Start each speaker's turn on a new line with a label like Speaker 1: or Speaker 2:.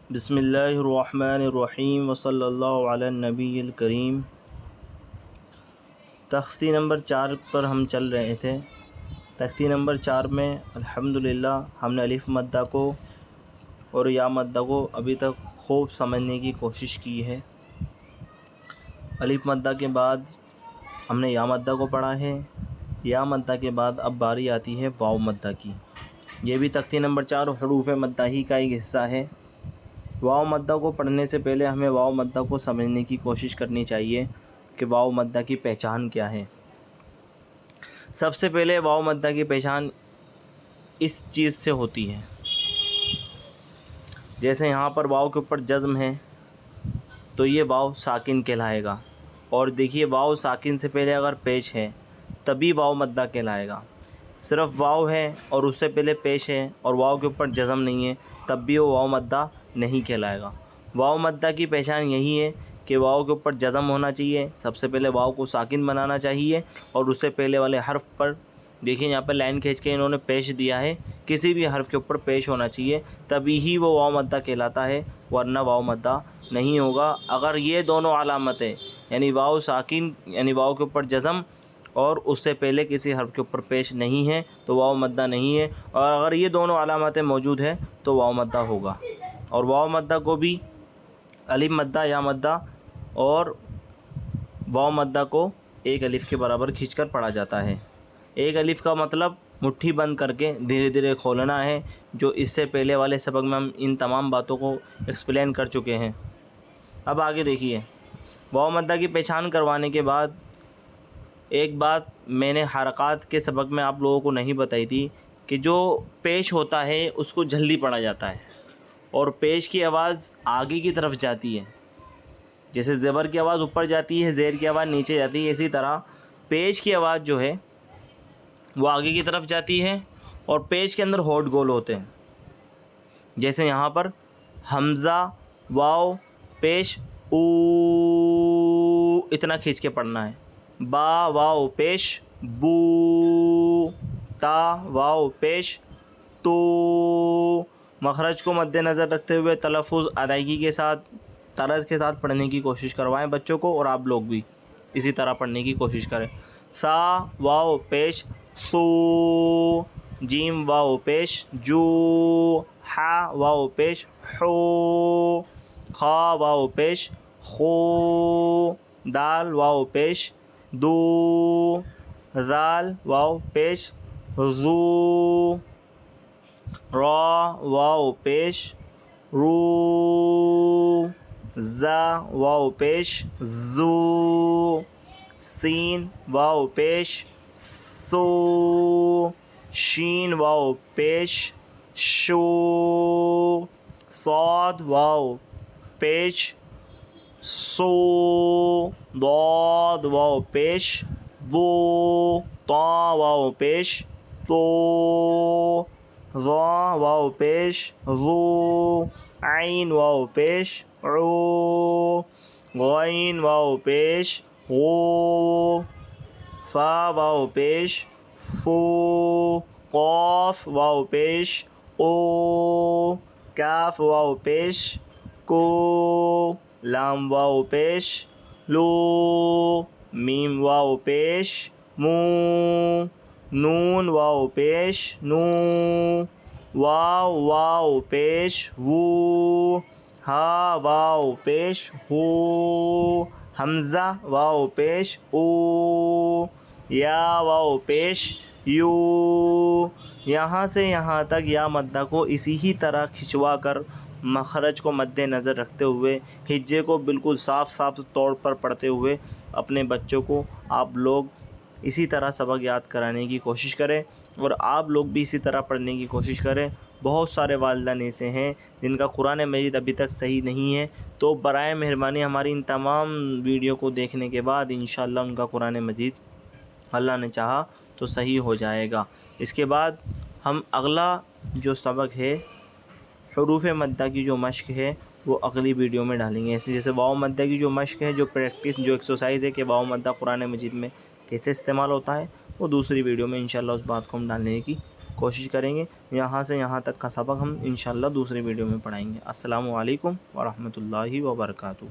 Speaker 1: بسم اللہ الرحمن الرحیم وصلی اللہ علی النبی الکریم۔ تختی نمبر 4 پر ہم چل رہے تھے۔ تختی نمبر 4 میں الحمدللہ ہم نے الف مدہ کو اور یا مدہ کو ابھی تک خوب سمجھنے کی کوشش کی ہے۔ الف مدہ کے بعد ہم نے یا مدہ کو پڑھا ہے۔ یا مدہ کے بعد اب باری آتی ہے واو مدہ کی۔ یہ بھی تختی نمبر 4 حروف مدہ ہی کا ایک حصہ ہے۔ واو مدہ کو پڑھنے سے پہلے ہمیں واو مدہ کو سمجھنے کی کوشش کرنی چاہیے کہ واو مدہ کی پہچان کیا ہے۔ سب سے پہلے واو مدہ کی پہچان اس چیز سے ہوتی ہے، جیسے یہاں پر واو کے اوپر جزم ہے تو یہ واو ساکن کہلائے گا، اور دیکھیے واو ساکن سے پہلے اگر پیش ہے تبھی واو مدہ کہلائے گا۔ صرف واو ہے اور اس سے پہلے پیش ہے اور واو کے اوپر جزم نہیں ہے تب بھی وہ واو مدہ نہیں کہلائے گا۔ واو مدہ کی پہچان یہی ہے کہ واو کے اوپر جزم ہونا چاہیے، سب سے پہلے واو کو ساکن بنانا چاہیے، اور اس سے پہلے والے حرف پر دیکھیں یہاں پہ لائن کھینچ کے انہوں نے پیش دیا ہے، کسی بھی حرف کے اوپر پیش ہونا چاہیے تبھی ہی وہ واو مدہ کہلاتا ہے، ورنہ واو مدہ نہیں ہوگا۔ اگر یہ دونوں علامتیں یعنی واو ساکن یعنی واو کے اوپر جزم اور اس سے پہلے کسی حرف کے اوپر پیش نہیں ہے تو واو مدہ نہیں ہے، اور اگر یہ دونوں علامتیں موجود ہیں تو واو مدہ ہوگا۔ اور واو مدہ کو بھی الف مدہ، یا مدہ اور واو مدہ کو ایک الف کے برابر کھینچ کر پڑھا جاتا ہے۔ ایک الف کا مطلب مٹھی بند کر کے دھیرے دھیرے کھولنا ہے، جو اس سے پہلے والے سبق میں ہم ان تمام باتوں کو ایکسپلین کر چکے ہیں۔ اب آگے دیکھیے، واو مدہ کی پہچان کروانے کے بعد ایک بات میں نے حرکات کے سبق میں آپ لوگوں کو نہیں بتائی تھی کہ جو پیش ہوتا ہے اس کو جلدی پڑھا جاتا ہے، اور پیش کی آواز آگے کی طرف جاتی ہے، جیسے زبر کی آواز اوپر جاتی ہے، زیر کی آواز نیچے جاتی ہے، اسی طرح پیش کی آواز جو ہے وہ آگے کی طرف جاتی ہے، اور پیش کے اندر ہونٹ گول ہوتے ہیں، جیسے یہاں پر حمزہ واو پیش او اتنا کھینچ کے پڑھنا ہے، با واو پیش بو، تا واو پیش تو۔ مخرج کو مد نظر رکھتے ہوئے تلفظ ادائیگی کے ساتھ طرز کے ساتھ پڑھنے کی کوشش کروائیں بچوں کو، اور آپ لوگ بھی اسی طرح پڑھنے کی کوشش کریں۔ سا واو پیش سو، جیم واو پیش جو، ہا واو پیش حو، خا واو پیش خو، دال واو پیش دو، ذال واو پیش ذو، را واو پیش رو، زا واو پیش زو، سین واو پیش سو، شین واو پیش شو، صاد واو پیش سو، ضاد واو پیش بو، طا واو پیش تو، ظا واو پیش ظو، عین واو پیش عو، غین واو پیش غو، فا واو پیش فو، قاف واو پیش او، کاف واو پیش کو، لام واو پیش لو، میم واو پیش مو، نون واو پیش نو، واو واو پیش وو، ہا واو پیش ہو، حمزہ واو پیش او، یا واو پیش یو۔ یہاں سے یہاں تک یا مدہ کو اسی ہی طرح کھنچوا کر مخرج کو مد نظر رکھتے ہوئے ہجے کو بالکل صاف طور پر پڑھتے ہوئے اپنے بچوں کو آپ لوگ اسی طرح سبق یاد کرانے کی کوشش کریں، اور آپ لوگ بھی اسی طرح پڑھنے کی کوشش کریں۔ بہت سارے والدین ایسے ہیں جن کا قرآن مجید ابھی تک صحیح نہیں ہے، تو برائے مہربانی ہماری ان تمام ویڈیو کو دیکھنے کے بعد انشاءاللہ ان کا قرآن مجید اللہ نے چاہا تو صحیح ہو جائے گا۔ اس کے بعد ہم اگلا جو سبق ہے حروف مدہ کی جو مشق ہے وہ اگلی ویڈیو میں ڈالیں گے، جیسے واو مدہ کی جو مشق ہے، جو پریکٹس، جو ایکسرسائز ہے کہ واو مدہ قرآن مجید میں کیسے استعمال ہوتا ہے، وہ دوسری ویڈیو میں انشاءاللہ اس بات کو ہم ڈالنے کی کوشش کریں گے یہاں سے یہاں تک کا سبق ہم انشاءاللہ دوسری ویڈیو میں پڑھائیں گے۔ السلام علیکم ورحمۃ اللہ وبرکاتہ۔